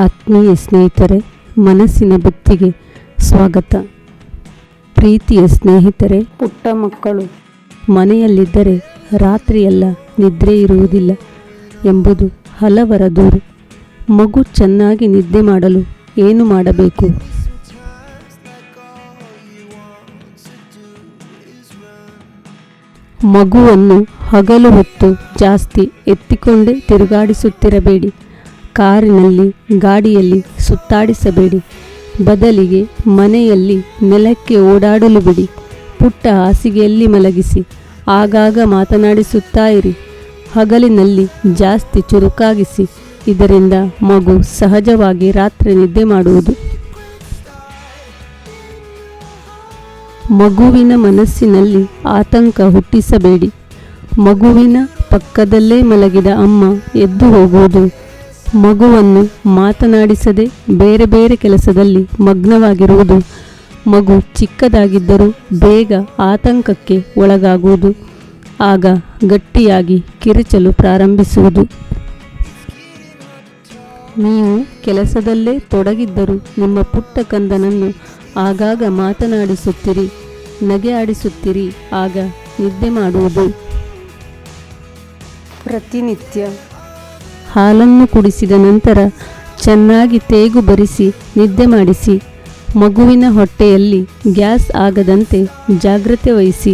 ಆತ್ಮೀಯ ಸ್ನೇಹಿತರೆ, ಮನಸ್ಸಿನ ಬುತ್ತಿಗೆ ಸ್ವಾಗತ. ಪ್ರೀತಿಯ ಸ್ನೇಹಿತರೆ, ಪುಟ್ಟ ಮಕ್ಕಳು ಮನೆಯಲ್ಲಿದ್ದರೆ ರಾತ್ರಿಯೆಲ್ಲ ನಿದ್ರೆ ಇರುವುದಿಲ್ಲ ಎಂಬುದು ಹಲವರ ದೂರು. ಮಗು ಚೆನ್ನಾಗಿ ನಿದ್ದೆ ಮಾಡಲು ಏನು ಮಾಡಬೇಕು? ಮಗುವನ್ನು ಹಗಲು ಹೊತ್ತು ಜಾಸ್ತಿ ಎತ್ತಿಕೊಂಡೇ ತಿರುಗಾಡಿಸುತ್ತಿರಬೇಡಿ. ಕಾರಿನಲ್ಲಿ, ಗಾಡಿಯಲ್ಲಿ ಸುತ್ತಾಡಿಸಬೇಡಿ. ಬದಲಿಗೆ ಮನೆಯಲ್ಲಿ ನೆಲಕ್ಕೆ ಓಡಾಡಲು ಬಿಡಿ. ಪುಟ್ಟ ಹಾಸಿಗೆಯಲ್ಲಿ ಮಲಗಿಸಿ ಆಗಾಗ ಮಾತನಾಡಿಸುತ್ತಾ ಇರಿ. ಹಗಲಿನಲ್ಲಿ ಜಾಸ್ತಿ ಚುರುಕಾಗಿಸಿ. ಇದರಿಂದ ಮಗು ಸಹಜವಾಗಿ ರಾತ್ರಿ ನಿದ್ದೆ ಮಾಡುವುದು. ಮಗುವಿನ ಮನಸ್ಸಿನಲ್ಲಿ ಆತಂಕ ಹುಟ್ಟಿಸಬೇಡಿ. ಮಗುವಿನ ಪಕ್ಕದಲ್ಲೇ ಮಲಗಿದ ಅಮ್ಮ ಎದ್ದು ಹೋಗುವುದು. ಮಗುವನ್ನು ಮಾತನಾಡಿಸದೆ ಬೇರೆ ಬೇರೆ ಕೆಲಸದಲ್ಲಿ ಮಗ್ನವಾಗಿರುವುದು. ಮಗು ಚಿಕ್ಕದಾಗಿದ್ದರೂ ಬೇಗ ಆತಂಕಕ್ಕೆ ಒಳಗಾಗುವುದು. ಆಗ ಗಟ್ಟಿಯಾಗಿ ಕಿರುಚಲು ಪ್ರಾರಂಭಿಸುವುದು. ನೀವು ಕೆಲಸದಲ್ಲೇ ತೊಡಗಿದ್ದರೂ ನಿಮ್ಮ ಪುಟ್ಟ ಕಂದನನ್ನು ಆಗಾಗ ಮಾತನಾಡಿಸುತ್ತೀರಿ, ನಗೆ ಆಡಿಸುತ್ತೀರಿ. ಆಗ ನಿದ್ದೆ ಮಾಡುವುದು. ಪ್ರತಿನಿತ್ಯ ಹಾಲನ್ನು ಕುಡಿಸಿದ ನಂತರ ಚೆನ್ನಾಗಿ ತೇಗು ಬರಿಸಿ ನಿದ್ದೆ ಮಾಡಿಸಿ. ಮಗುವಿನ ಹೊಟ್ಟೆಯಲ್ಲಿ ಗ್ಯಾಸ್ ಆಗದಂತೆ ಜಾಗ್ರತೆ ವಹಿಸಿ.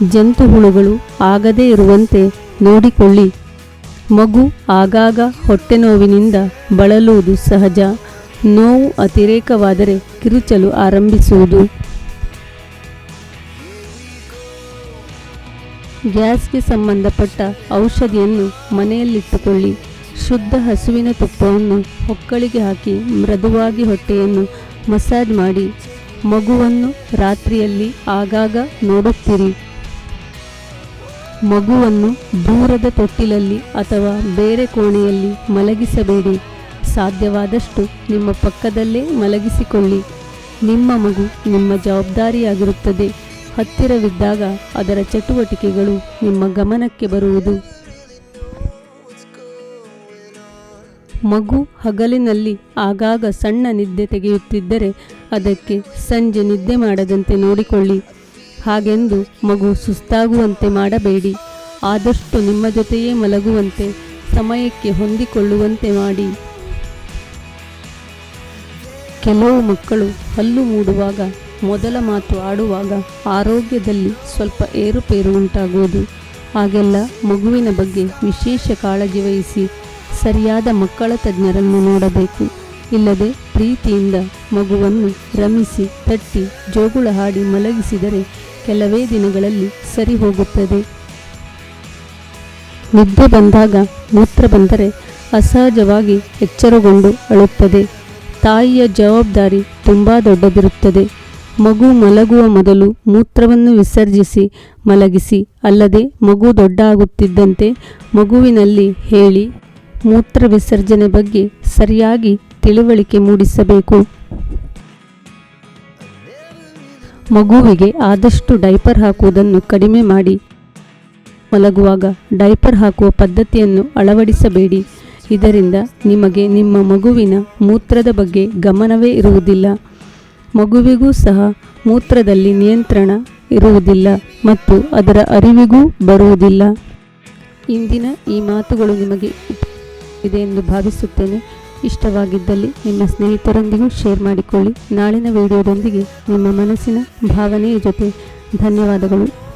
ಜಂತು ಹುಳುಗಳು ಆಗದೇ ಇರುವಂತೆ ನೋಡಿಕೊಳ್ಳಿ. ಮಗು ಆಗಾಗ ಹೊಟ್ಟೆ ನೋವಿನಿಂದ ಬಳಲುವುದು ಸಹಜ. ನೋವು ಅತಿರೇಕವಾದರೆ ಕಿರುಚಲು ಆರಂಭಿಸುವುದು. ಗ್ಯಾಸ್ಗೆ ಸಂಬಂಧಪಟ್ಟ ಔಷಧಿಯನ್ನು ಮನೆಯಲ್ಲಿಟ್ಟುಕೊಳ್ಳಿ. ಶುದ್ಧ ಹಸುವಿನ ತುಪ್ಪವನ್ನು ಹೊಕ್ಕಳಿಗೆ ಹಾಕಿ ಮೃದುವಾಗಿ ಹೊಟ್ಟೆಯನ್ನು ಮಸಾಜ್ ಮಾಡಿ. ಮಗುವನ್ನು ರಾತ್ರಿಯಲ್ಲಿ ಆಗಾಗ ನೋಡುತ್ತೀರಿ. ಮಗುವನ್ನು ದೂರದ ತೊಟ್ಟಿಲಲ್ಲಿ ಅಥವಾ ಬೇರೆ ಕೋಣೆಯಲ್ಲಿ ಮಲಗಿಸಬೇಡಿ. ಸಾಧ್ಯವಾದಷ್ಟು ನಿಮ್ಮ ಪಕ್ಕದಲ್ಲೇ ಮಲಗಿಸಿಕೊಳ್ಳಿ. ನಿಮ್ಮ ಮಗು ನಿಮ್ಮ ಜವಾಬ್ದಾರಿಯಾಗಿರುತ್ತದೆ. ಹತ್ತಿರವಿದ್ದಾಗ ಅದರ ಚಟುವಟಿಕೆಗಳು ನಿಮ್ಮ ಗಮನಕ್ಕೆ ಬರುವುದು. ಮಗು ಹಗಲಿನಲ್ಲಿ ಆಗಾಗ ಸಣ್ಣ ನಿದ್ದೆ ತೆಗೆಯುತ್ತಿದ್ದರೆ ಅದಕ್ಕೆ ಸಂಜೆ ನಿದ್ದೆ ಮಾಡದಂತೆ ನೋಡಿಕೊಳ್ಳಿ. ಹಾಗೆಂದು ಮಗು ಸುಸ್ತಾಗುವಂತೆ ಮಾಡಬೇಡಿ. ಆದಷ್ಟು ನಿಮ್ಮ ಜೊತೆಯೇ ಮಲಗುವಂತೆ, ಸಮಯಕ್ಕೆ ಹೊಂದಿಕೊಳ್ಳುವಂತೆ ಮಾಡಿ. ಕೆಲವು ಮಕ್ಕಳು ಹಲ್ಲು ಮೂಡುವಾಗ, ಮೊದಲ ಮಾತು ಆಡುವಾಗ ಆರೋಗ್ಯದಲ್ಲಿ ಸ್ವಲ್ಪ ಏರುಪೇರು ಉಂಟಾಗುವುದು. ಹಾಗೆಲ್ಲ ಮಗುವಿನ ಬಗ್ಗೆ ವಿಶೇಷ ಕಾಳಜಿ ವಹಿಸಿ ಸರಿಯಾದ ಮಕ್ಕಳ ತಜ್ಞರನ್ನು ನೋಡಬೇಕು. ಇಲ್ಲದೆ ಪ್ರೀತಿಯಿಂದ ಮಗುವನ್ನು ರಮಿಸಿ, ತಟ್ಟಿ, ಜೋಗುಳ ಹಾಡಿ ಮಲಗಿಸಿದರೆ ಕೆಲವೇ ದಿನಗಳಲ್ಲಿ ಸರಿ ಹೋಗುತ್ತದೆ. ನಿದ್ದೆ ಬಂದಾಗ ಮೂತ್ರ ಬಂದರೆ ಅಸಹಜವಾಗಿ ಎಚ್ಚರಗೊಂಡು ಅಳುತ್ತದೆ. ತಾಯಿಯ ಜವಾಬ್ದಾರಿ ತುಂಬ ದೊಡ್ಡದಿರುತ್ತದೆ. ಮಗು ಮಲಗುವ ಮೊದಲು ಮೂತ್ರವನ್ನು ವಿಸರ್ಜಿಸಿ ಮಲಗಿಸಿ. ಅಲ್ಲದೆ ಮಗು ದೊಡ್ಡ ಆಗುತ್ತಿದ್ದಂತೆ ಮಗುವಿನಲ್ಲಿ ಹೇಳಿ ಮೂತ್ರ ವಿಸರ್ಜನೆ ಬಗ್ಗೆ ಸರಿಯಾಗಿ ತಿಳುವಳಿಕೆ ಮೂಡಿಸಬೇಕು. ಮಗುವಿಗೆ ಆದಷ್ಟು ಡೈಪರ್ ಹಾಕುವುದನ್ನು ಕಡಿಮೆ ಮಾಡಿ. ಮಲಗುವಾಗ ಡೈಪರ್ ಹಾಕುವ ಪದ್ಧತಿಯನ್ನು ಅಳವಡಿಸಬೇಡಿ. ಇದರಿಂದ ನಿಮಗೆ ನಿಮ್ಮ ಮಗುವಿನ ಮೂತ್ರದ ಬಗ್ಗೆ ಗಮನವೇ ಇರುವುದಿಲ್ಲ. ಮಗುವಿಗೂ ಸಹ ಮೂತ್ರದಲ್ಲಿ ನಿಯಂತ್ರಣ ಇರುವುದಿಲ್ಲ ಮತ್ತು ಅದರ ಅರಿವಿಗೂ ಬರುವುದಿಲ್ಲ. ಇಂದಿನ ಈ ಮಾತುಗಳು ನಿಮಗೆ ಇದೆ ಎಂದು ಭಾವಿಸುತ್ತೇನೆ. ಇಷ್ಟವಾಗಿದ್ದಲ್ಲಿ ನಿಮ್ಮ ಸ್ನೇಹಿತರೊಂದಿಗೂ ಶೇರ್ ಮಾಡಿಕೊಳ್ಳಿ. ನಾಳಿನ ವಿಡಿಯೋದೊಂದಿಗೆ ನಿಮ್ಮ ಮನಸ್ಸಿನ ಭಾವನೆಯ ಜೊತೆ. ಧನ್ಯವಾದಗಳು.